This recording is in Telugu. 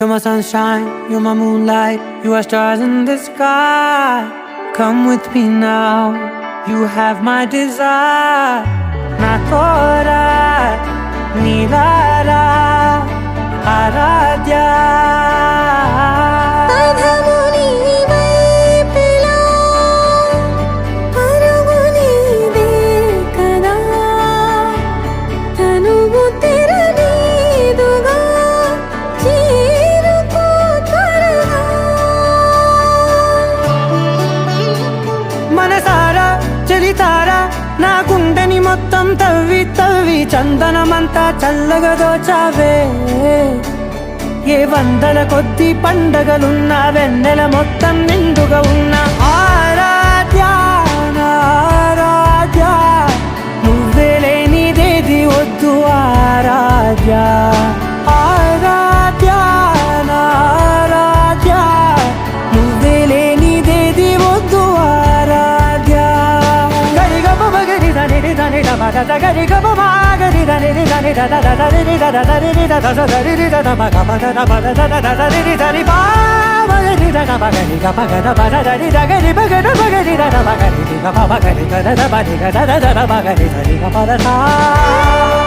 You're my sunshine, you're my moonlight, you are stars in the sky. Come with me now, you have my desire. Na tora, nilara, aradhya. మనసారా చలితారా నా గుండెని మొత్తం తవ్వి తవ్వి చందనమంతా చల్లగా దోచావే. ఏ వందల కొద్ది పండగలున్న వెన్నెల మొత్తం నిండుగా ఉన్న ఆరాధ్య నా ఆరాధ్య, నువ్వే లేనిదేది వద్దు ఆరాధ్య. ఆరాధ్య నా ఆరాధ్య, నువ్వే లేనిదేది వద్దు ఆరాధ్య. గరిగమ మగరి దని దని డమగ గరిగమ మాగరి దని దని దద దరి దద దరి దద దరి దద మగ మగ దద దద దరి దరి బా మగరి దద మగరి గమ గద బద దరి దగరి మగద మగరి దద మగరి గమ మగరి గద బది గద దద మగరి దరి గమ దద.